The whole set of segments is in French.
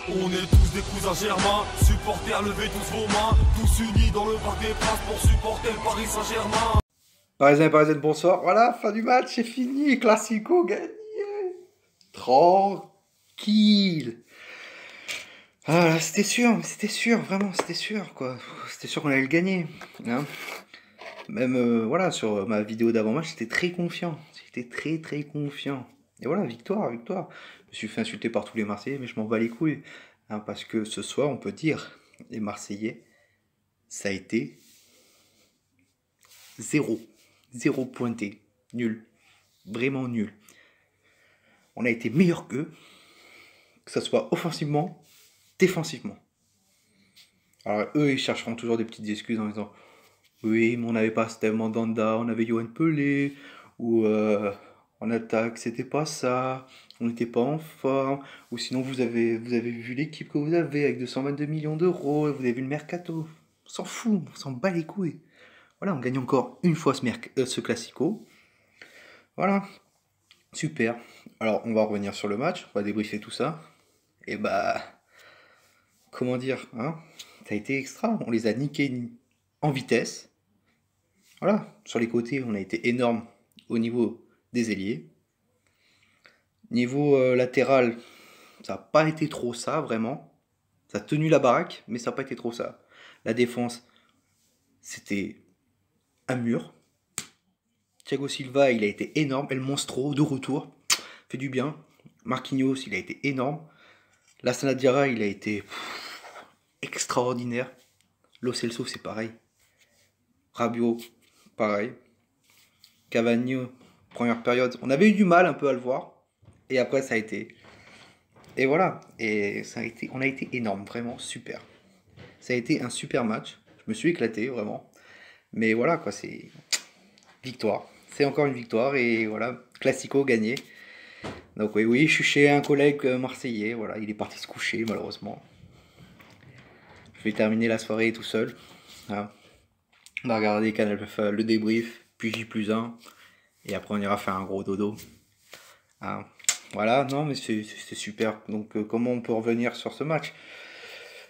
On est tous des cousins germains, supporters, levez tous vos mains, tous unis dans le Parc des Princes pour supporter le Paris Saint-Germain. Parisiens et Parisiennes, bonsoir. Voilà, fin du match, c'est fini. Classico gagné. Tranquille. Ah, c'était sûr, vraiment, c'était sûr, quoi. C'était sûr qu'on allait le gagner. Hein. Même, voilà, sur ma vidéo d'avant-match, j'étais très confiant. J'étais très confiant. Et voilà, victoire. Je me suis fait insulter par tous les Marseillais, mais je m'en bats les couilles. Hein, parce que ce soir, on peut dire, les Marseillais, ça a été zéro. Zéro pointé. Nul. Vraiment nul. On a été meilleur qu'eux, que ce soit offensivement, défensivement. Alors eux, ils chercheront toujours des petites excuses en disant oui, mais on n'avait pas Steve Mandanda, on avait Yoann Pelé, ou en attaque, c'était pas ça, on n'était pas en forme, ou sinon vous avez vu l'équipe que vous avez avec 222 millions d'euros, vous avez vu le mercato. On s'en fout, on s'en bat les couilles. Voilà, on gagne encore une fois ce classico. Voilà, super. Alors on va revenir sur le match, on va débriefer tout ça. Et bah, comment dire, hein, ça a été extra. On les a niqués en vitesse. Voilà, sur les côtés, on a été énorme au niveau des ailiers. Niveau latéral, ça n'a pas été trop ça, vraiment. Ça a tenu la baraque, mais ça n'a pas été trop ça. La défense, c'était un mur. Thiago Silva, il a été énorme. El Monstro, de retour, fait du bien. Marquinhos, il a été énorme. Lassana Diarra, il a été extraordinaire. Lo Celso, c'est pareil. Rabiot, pareil. Cavani, première période, on avait eu du mal un peu à le voir. Et après, ça a été. Et voilà. Et ça a été. On a été énorme, vraiment super. Ça a été un super match. Je me suis éclaté, vraiment. Mais voilà, quoi, c'est. Victoire. C'est encore une victoire. Et voilà, Classico gagné. Donc, oui, je suis chez un collègue marseillais. Voilà, il est parti se coucher, malheureusement. Je vais terminer la soirée tout seul. Hein. On va regarder le débrief, puis J+1. Et après, on ira faire un gros dodo. Hein. Voilà, non, mais c'est super. Donc, comment on peut revenir sur ce match?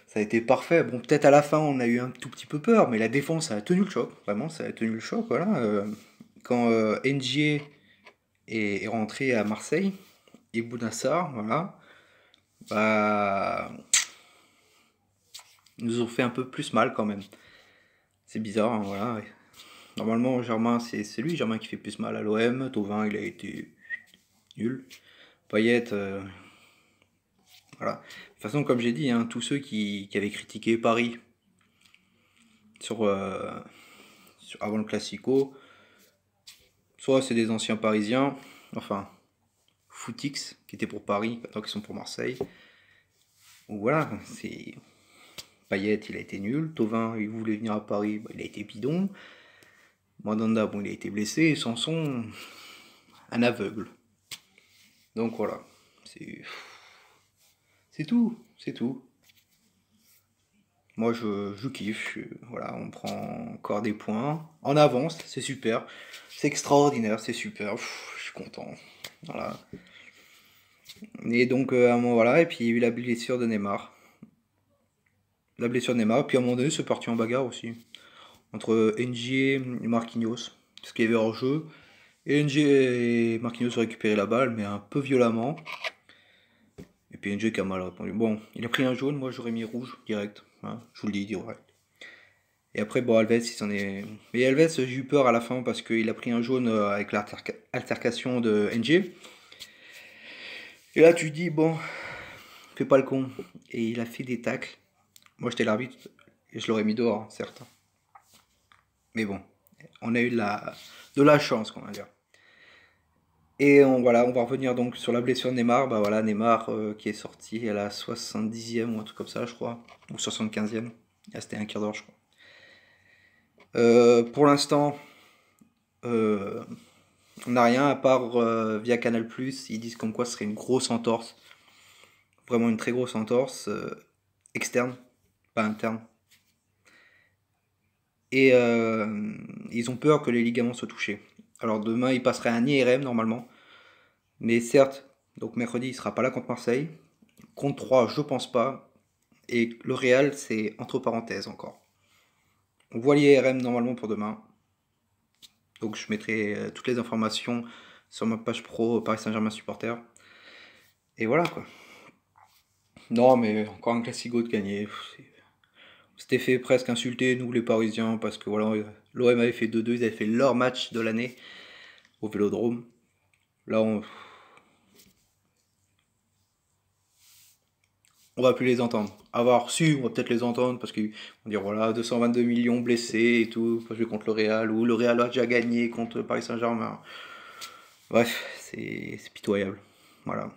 Ça a été parfait. Bon, peut-être à la fin, on a eu un tout petit peu peur, mais la défense a tenu le choc. Vraiment, ça a tenu le choc. Voilà. Quand NJ est rentré à Marseille, et Bounassar, voilà, bah, ils nous ont fait un peu plus mal quand même. C'est bizarre, hein, voilà. Normalement, Germain, c'est lui, Germain, qui fait plus mal à l'OM. Thauvin, il a été nul. Payet, voilà. De toute façon, comme j'ai dit, hein, tous ceux qui avaient critiqué Paris avant le Classico, soit c'est des anciens Parisiens, enfin, Footix, qui était pour Paris, maintenant qu'ils sont pour Marseille. Ou voilà, c'est. Payet, il a été nul. Thauvin, il voulait venir à Paris, bah, il a été bidon. Mandanda, bon, il a été blessé. Et Sanson, un aveugle. Donc voilà, c'est tout, c'est tout. Moi, je kiffe. Voilà, on prend encore des points. En avance, c'est super. C'est extraordinaire, c'est super. Je suis content. Voilà. Et donc, voilà. Et puis, il y a eu la blessure de Neymar. La blessure de Neymar. Puis, à un moment donné, c'est parti en bagarre aussi. Entre NJ et Marquinhos. Parce qu'il y avait hors-jeu. Et NJ et Marquinhos ont récupéré la balle, mais un peu violemment. Et puis, NJ qui a mal répondu. Bon, il a pris un jaune. Moi, j'aurais mis rouge direct. Hein, je vous le dis direct. Et après, bon, Alves, il s'en est. Mais Alves, j'ai eu peur à la fin parce qu'il a pris un jaune avec l'altercation de NG. Et là, tu dis, bon, fais pas le con. Et il a fait des tacles. Moi, j'étais l'arbitre et je l'aurais mis dehors, hein, certes. Mais bon, on a eu de la chance, qu'on va dire. Et voilà, on va revenir donc sur la blessure de Neymar. Bah voilà, Neymar qui est sorti à la 70e ou un truc comme ça, je crois. Ou 75e. Là, c'était un quart d'heure, je crois. Pour l'instant, on n'a rien à part via Canal+. Ils disent comme quoi ce serait une grosse entorse. Vraiment une très grosse entorse externe, pas interne. Et ils ont peur que les ligaments soient touchés. Alors demain, il passerait un IRM normalement. Mais certes, donc mercredi, il sera pas là contre Marseille. Contre 3, je pense pas. Et le Real, c'est entre parenthèses encore. On voit l'IRM normalement pour demain. Donc je mettrai toutes les informations sur ma page pro Paris Saint-Germain supporter. Et voilà quoi. Non mais encore un classico de gagner. C'était fait presque insulter nous les Parisiens parce que voilà, l'OM avait fait 2-2, ils avaient fait leur match de l'année au Vélodrome. Là on va plus les entendre. Avoir su, on va peut-être les entendre parce qu'ils vont dire voilà, 222 millions blessés et tout, pas jouer contre le Real, ou le Real a déjà gagné contre Paris Saint-Germain. Bref, c'est pitoyable. Voilà.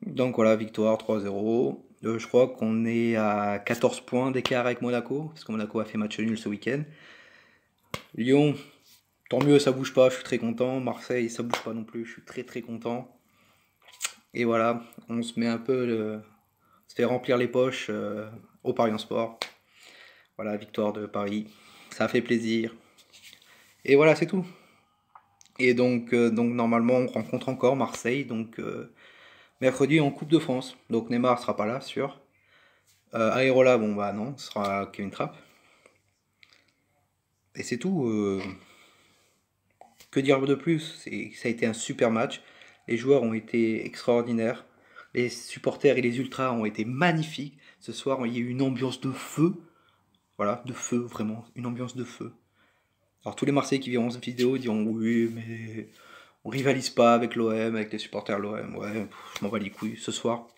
Donc voilà, victoire 3-0. Je crois qu'on est à 14 points d'écart avec Monaco, parce que Monaco a fait match nul ce week-end. Lyon, tant mieux, ça bouge pas, je suis très content. Marseille, ça bouge pas non plus, je suis très très content. Et voilà, on se met un peu, se fait remplir les poches au Paris en Sport. Voilà, victoire de Paris, ça fait plaisir. Et voilà, c'est tout. Et donc normalement, on rencontre encore Marseille, donc mercredi en Coupe de France. Donc Neymar sera pas là, sûr. Areola, bon bah non, ce sera Kevin Trapp. Et c'est tout. Que dire de plus? Ça a été un super match. Les joueurs ont été extraordinaires. Les supporters et les ultras ont été magnifiques. Ce soir, il y a eu une ambiance de feu. Voilà, de feu, vraiment. Une ambiance de feu. Alors tous les Marseillais qui verront cette vidéo diront oui, mais on rivalise pas avec l'OM, avec les supporters de l'OM. Ouais, je m'en bats les couilles. Ce soir,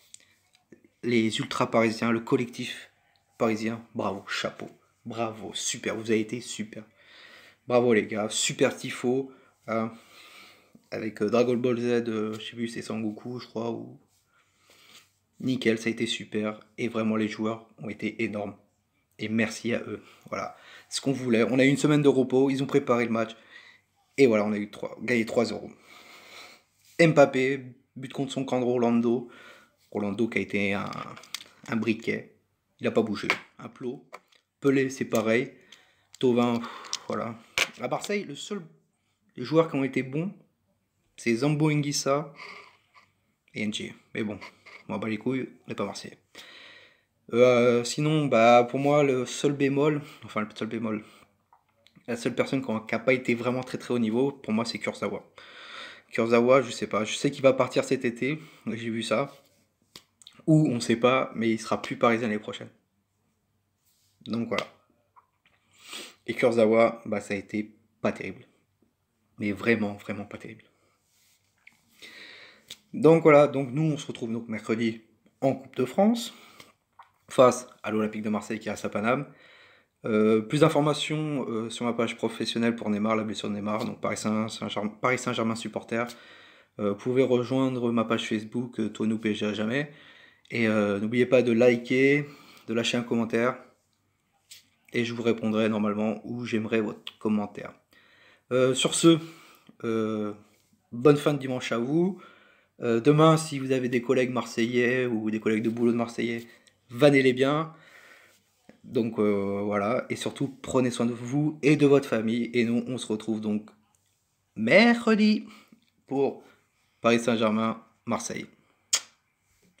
les ultras parisiens, le collectif parisien, bravo, chapeau. Bravo, super, vous avez été super. Bravo les gars, super tifo. Hein, avec Dragon Ball Z, je sais plus, c'est Sangoku, je crois. Ou... Nickel, ça a été super. Et vraiment, les joueurs ont été énormes. Et merci à eux. Voilà, ce qu'on voulait. On a eu une semaine de repos, ils ont préparé le match. Et voilà, on a gagné 3-0. Mbappé, but contre son camp de Rolando. Rolando qui a été un briquet. Il n'a pas bougé. Un plot. Pelé, c'est pareil. Thauvin, voilà. À Marseille, les joueurs qui ont été bons, c'est Zambo Anguissa et NG. Mais bon, on bat les couilles, on n'est pas Marseillais. Sinon, bah, pour moi, le seul bémol, la seule personne qui n'a pas été vraiment très très haut niveau, pour moi, c'est Kurzawa. Kurzawa, je sais pas, je sais qu'il va partir cet été, j'ai vu ça. Ou on sait pas, mais il sera plus parisien l'année prochaine. Donc voilà. Et Kurzawa, bah, ça a été pas terrible. Mais vraiment, vraiment pas terrible. Donc voilà, donc nous on se retrouve donc mercredi en Coupe de France, face à l'Olympique de Marseille qui reste à Paname. Plus d'informations sur ma page professionnelle pour Neymar, la blessure de Neymar, donc Paris Saint-Germain supporter. Vous pouvez rejoindre ma page Facebook, Tonou PSG à jamais. Et n'oubliez pas de liker, de lâcher un commentaire. Et je vous répondrai normalement où j'aimerais votre commentaire. Sur ce, bonne fin de dimanche à vous. Demain, si vous avez des collègues marseillais ou des collègues de boulot de marseillais, vannez-les bien. Donc voilà, et surtout prenez soin de vous et de votre famille. Et nous, on se retrouve donc mercredi pour Paris Saint-Germain, Marseille.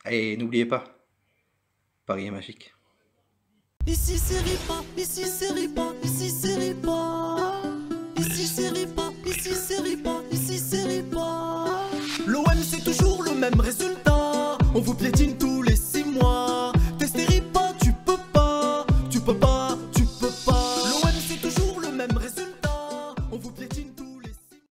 Et n'oubliez pas, Paris est magique. Ici c'est Ripa, ici c'est Ripa, ici c'est Ripa. Ici c'est Ripa, ici c'est Ripa, ici c'est Ripa. L'OM c'est toujours le même résultat. On vous piétine tout.